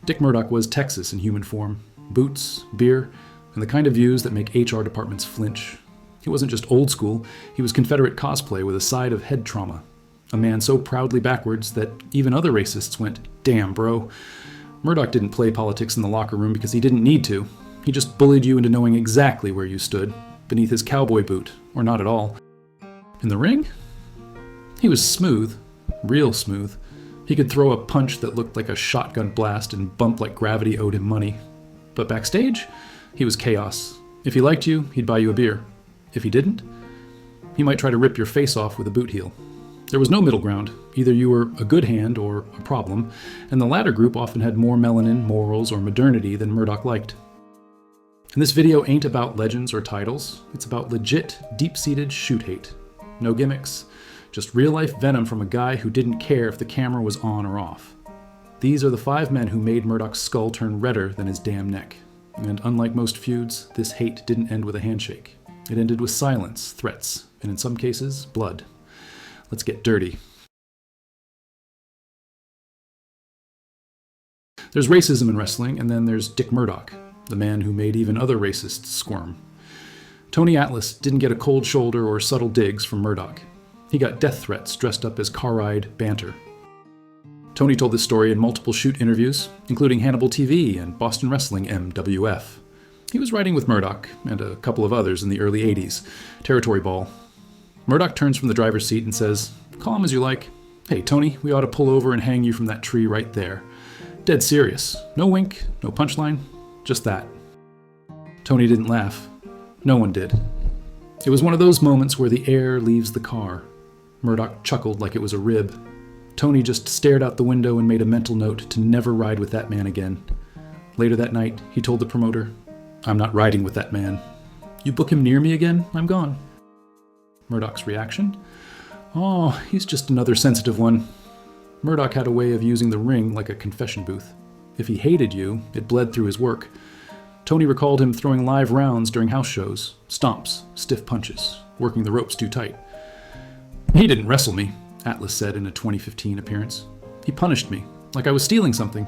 Dick Murdoch was Texas in human form. Boots, beer, and the kind of views that make HR departments flinch. He wasn't just old school, he was Confederate cosplay with a side of head trauma. A man so proudly backwards that even other racists went, "Damn, bro." Murdoch didn't play politics in the locker room because he didn't need to. He just bullied you into knowing exactly where you stood, beneath his cowboy boot, or not at all. In the ring? He was smooth, real smooth. He could throw a punch that looked like a shotgun blast and bump like gravity owed him money. But backstage, he was chaos. If he liked you, he'd buy you a beer. If he didn't, he might try to rip your face off with a boot heel. There was no middle ground. Either you were a good hand or a problem, and the latter group often had more melanin, morals, or modernity than Murdoch liked. And this video ain't about legends or titles. It's about legit, deep-seated shoot hate. No gimmicks. Just real-life venom from a guy who didn't care if the camera was on or off. These are the 5 men who made Murdoch's skull turn redder than his damn neck. And unlike most feuds, this hate didn't end with a handshake. It ended with silence, threats, and in some cases, blood. Let's get dirty. There's racism in wrestling, and then there's Dick Murdoch, the man who made even other racists squirm. Tony Atlas didn't get a cold shoulder or subtle digs from Murdoch. He got death threats dressed up as car ride banter. Tony told this story in multiple shoot interviews, including Hannibal TV and Boston Wrestling MWF. He was riding with Murdoch and a couple of others in the early 80s, Territory Ball. Murdoch turns from the driver's seat and says, "Call him as you like. Hey, Tony, we ought to pull over and hang you from that tree right there." Dead serious. No wink, no punchline, just that. Tony didn't laugh. No one did. It was one of those moments where the air leaves the car. Murdoch chuckled like it was a rib. Tony just stared out the window and made a mental note to never ride with that man again. Later that night, he told the promoter, "I'm not riding with that man. You book him near me again, I'm gone." Murdoch's reaction? "Oh, he's just another sensitive one." Murdoch had a way of using the ring like a confession booth. If he hated you, it bled through his work. Tony recalled him throwing live rounds during house shows, stomps, stiff punches, working the ropes too tight. "He didn't wrestle me," Atlas said in a 2015 appearance. "He punished me, like I was stealing something."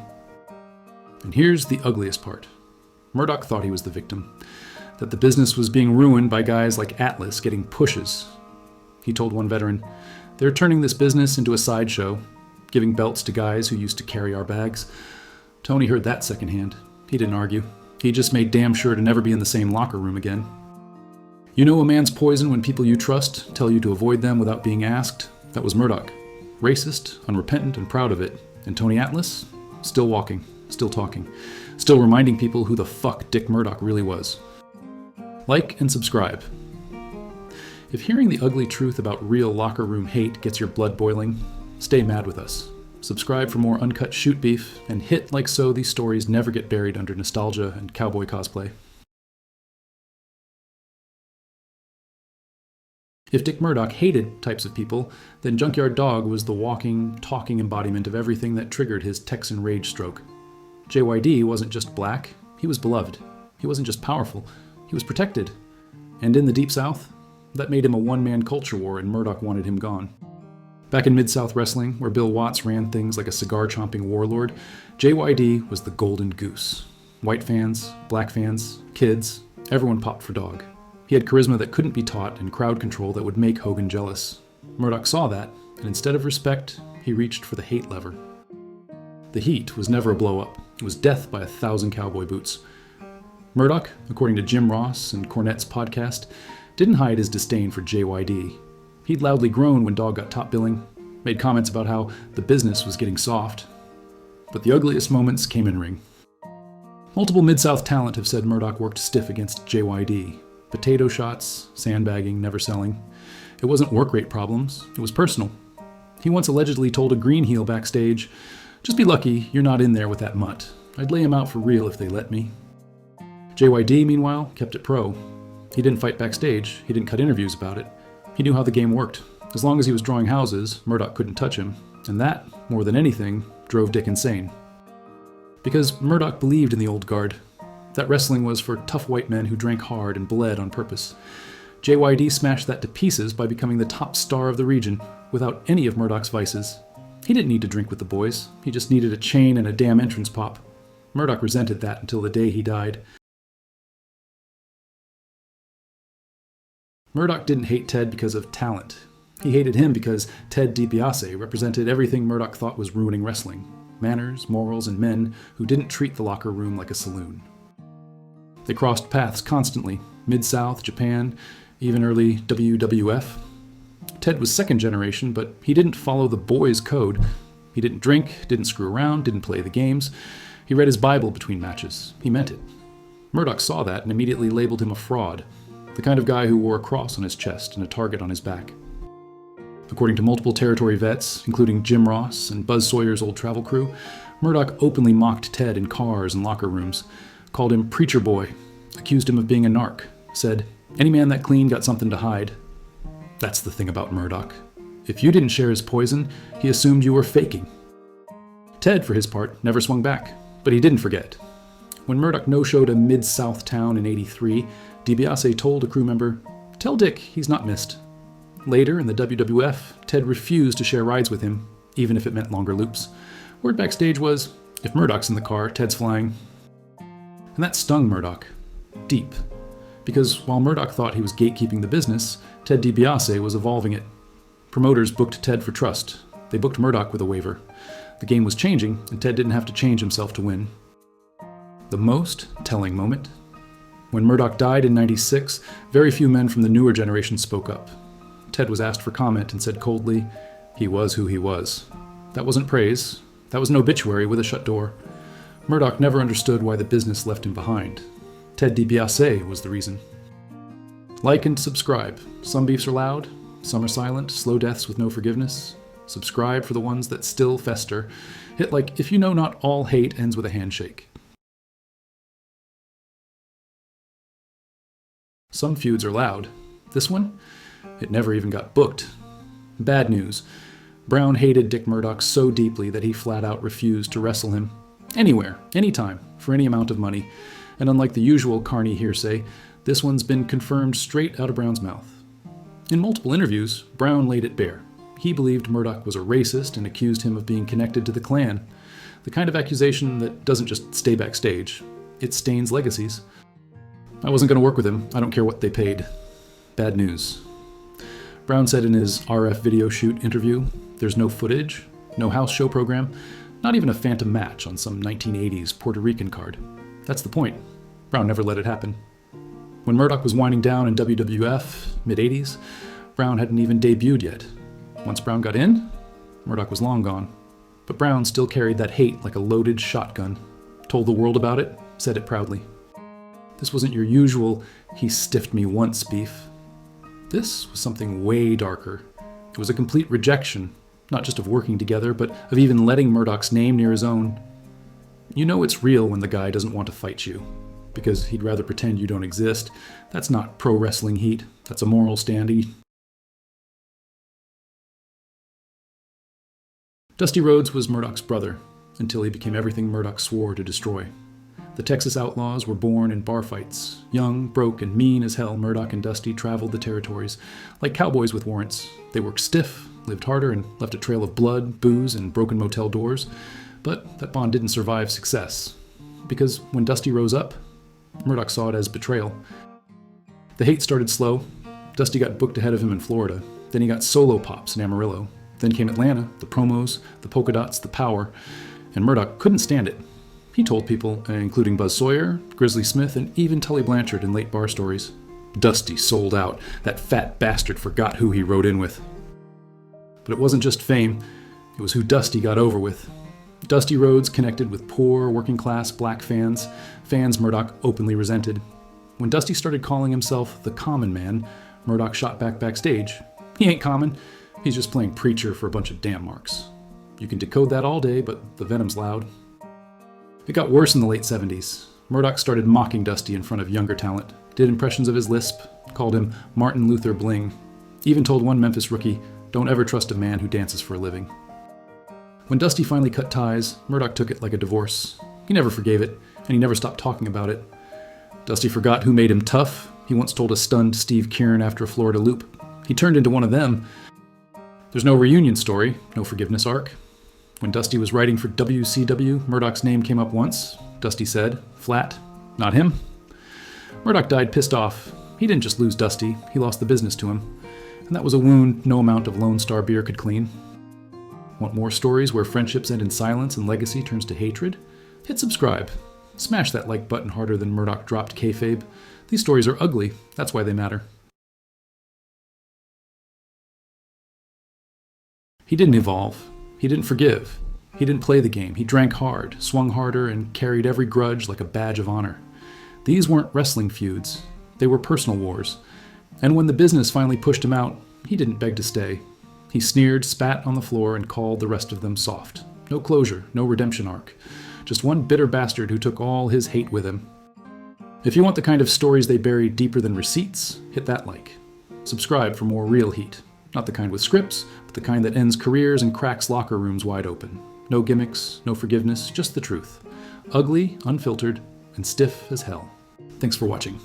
And here's the ugliest part. Murdoch thought he was the victim, that the business was being ruined by guys like Atlas getting pushes. He told one veteran, "They're turning this business into a sideshow, giving belts to guys who used to carry our bags." Tony heard that secondhand. He didn't argue. He just made damn sure to never be in the same locker room again. You know a man's poison when people you trust tell you to avoid them without being asked? That was Murdoch. Racist, unrepentant, and proud of it. And Tony Atlas? Still walking, still talking, still reminding people who the fuck Dick Murdoch really was. Like and subscribe. If hearing the ugly truth about real locker room hate gets your blood boiling, stay mad with us. Subscribe for more uncut shoot beef, and hit like so these stories never get buried under nostalgia and cowboy cosplay. If Dick Murdoch hated types of people, then Junkyard Dog was the walking, talking embodiment of everything that triggered his Texan rage stroke. JYD wasn't just black, he was beloved. He wasn't just powerful, he was protected. And in the Deep South, that made him a one-man culture war, and Murdoch wanted him gone. Back in Mid-South Wrestling, where Bill Watts ran things like a cigar-chomping warlord, JYD was the golden goose. White fans, black fans, kids, everyone popped for Dog. He had charisma that couldn't be taught and crowd control that would make Hogan jealous. Murdoch saw that, and instead of respect, he reached for the hate lever. The heat was never a blow-up. It was death by 1,000 cowboy boots. Murdoch, according to Jim Ross and Cornette's podcast, didn't hide his disdain for JYD. He'd loudly groan when Dog got top billing, made comments about how the business was getting soft. But the ugliest moments came in ring. Multiple Mid-South talent have said Murdoch worked stiff against JYD. Potato shots, sandbagging, never selling. It wasn't work rate problems, it was personal. He once allegedly told a green heel backstage, "Just be lucky you're not in there with that mutt. I'd lay him out for real if they let me." JYD, meanwhile, kept it pro. He didn't fight backstage, he didn't cut interviews about it. He knew how the game worked. As long as he was drawing houses, Murdoch couldn't touch him. And that, more than anything, drove Dick insane. Because Murdoch believed in the old guard. That wrestling was for tough white men who drank hard and bled on purpose. JYD smashed that to pieces by becoming the top star of the region, without any of Murdoch's vices. He didn't need to drink with the boys, he just needed a chain and a damn entrance pop. Murdoch resented that until the day he died. Murdoch didn't hate Ted because of talent. He hated him because Ted DiBiase represented everything Murdoch thought was ruining wrestling: manners, morals, and men who didn't treat the locker room like a saloon. They crossed paths constantly, Mid-South, Japan, even early WWF. Ted was second generation, but he didn't follow the boys' code. He didn't drink, didn't screw around, didn't play the games. He read his Bible between matches. He meant it. Murdoch saw that and immediately labeled him a fraud, the kind of guy who wore a cross on his chest and a target on his back. According to multiple territory vets, including Jim Ross and Buzz Sawyer's old travel crew, Murdoch openly mocked Ted in cars and locker rooms, called him preacher boy, accused him of being a narc, said, "Any man that clean got something to hide." That's the thing about Murdoch. If you didn't share his poison, he assumed you were faking. Ted, for his part, never swung back, but he didn't forget. When Murdoch no-showed a Mid-South town in '83, DiBiase told a crew member, "Tell Dick he's not missed." Later, in the WWF, Ted refused to share rides with him, even if it meant longer loops. Word backstage was, if Murdoch's in the car, Ted's flying. And that stung Murdoch. Deep. Because while Murdoch thought he was gatekeeping the business, Ted DiBiase was evolving it. Promoters booked Ted for trust. They booked Murdoch with a waiver. The game was changing, and Ted didn't have to change himself to win. The most telling moment? When Murdoch died in '96, very few men from the newer generation spoke up. Ted was asked for comment and said coldly, he was who he was. That wasn't praise. That was an obituary with a shut door. Murdoch never understood why the business left him behind. Ted DiBiase was the reason. Like and subscribe. Some beefs are loud, some are silent, slow deaths with no forgiveness. Subscribe for the ones that still fester. Hit like if you know not all hate ends with a handshake. Some feuds are loud. This one? It never even got booked. Bad news. Brown hated Dick Murdoch so deeply that he flat out refused to wrestle him. Anywhere, anytime, for any amount of money. And unlike the usual carny hearsay, this one's been confirmed straight out of Brown's mouth. In multiple interviews, Brown laid it bare. He believed Murdoch was a racist and accused him of being connected to the Klan. The kind of accusation that doesn't just stay backstage. It stains legacies. I wasn't going to work with him. I don't care what they paid. Bad news. Brown said in his RF video shoot interview, there's no footage, no house show program, not even a phantom match on some 1980s Puerto Rican card. That's the point. Brown never let it happen. When Murdoch was winding down in WWF, mid-80s, Brown hadn't even debuted yet. Once Brown got in, Murdoch was long gone. But Brown still carried that hate like a loaded shotgun. Told the world about it, said it proudly. This wasn't your usual, he stiffed me once beef. This was something way darker. It was a complete rejection, not just of working together, but of even letting Murdoch's name near his own. You know it's real when the guy doesn't want to fight you, because he'd rather pretend you don't exist. That's not pro wrestling heat. That's a moral standee. Dusty Rhodes was Murdoch's brother, until he became everything Murdoch swore to destroy. The Texas Outlaws were born in bar fights. Young, broke, and mean as hell, Murdoch and Dusty traveled the territories. Like cowboys with warrants, they worked stiff, lived harder, and left a trail of blood, booze, and broken motel doors. But that bond didn't survive success. Because when Dusty rose up, Murdoch saw it as betrayal. The hate started slow. Dusty got booked ahead of him in Florida. Then he got solo pops in Amarillo. Then came Atlanta, the promos, the polka dots, the power. And Murdoch couldn't stand it. He told people, including Buzz Sawyer, Grizzly Smith, and even Tully Blanchard in late bar stories. Dusty sold out. That fat bastard forgot who he rode in with. But it wasn't just fame. It was who Dusty got over with. Dusty Rhodes connected with poor, working-class black fans, fans Murdoch openly resented. When Dusty started calling himself the common man, Murdoch shot back backstage. He ain't common. He's just playing preacher for a bunch of damn marks. You can decode that all day, but the venom's loud. It got worse in the late 70s. Murdoch started mocking Dusty in front of younger talent, did impressions of his lisp, called him Martin Luther Bling, even told one Memphis rookie, don't ever trust a man who dances for a living. When Dusty finally cut ties, Murdoch took it like a divorce. He never forgave it, and he never stopped talking about it. Dusty forgot who made him tough. He once told a stunned Steve Kieran after a Florida loop. He turned into one of them. There's no reunion story, no forgiveness arc. When Dusty was writing for WCW, Murdoch's name came up once. Dusty said, flat. Not him. Murdoch died pissed off. He didn't just lose Dusty, he lost the business to him. And that was a wound no amount of Lone Star beer could clean. Want more stories where friendships end in silence and legacy turns to hatred? Hit subscribe. Smash that like button harder than Murdoch dropped kayfabe. These stories are ugly, that's why they matter. He didn't evolve. He didn't forgive. He didn't play the game. He drank hard, swung harder, and carried every grudge like a badge of honor. These weren't wrestling feuds. They were personal wars. And when the business finally pushed him out, he didn't beg to stay. He sneered, spat on the floor, and called the rest of them soft. No closure, no redemption arc. Just one bitter bastard who took all his hate with him. If you want the kind of stories they bury deeper than receipts, hit that like. Subscribe for more real heat. Not the kind with scripts, but the kind that ends careers and cracks locker rooms wide open. No gimmicks, no forgiveness, just the truth. Ugly, unfiltered, and stiff as hell. Thanks for watching.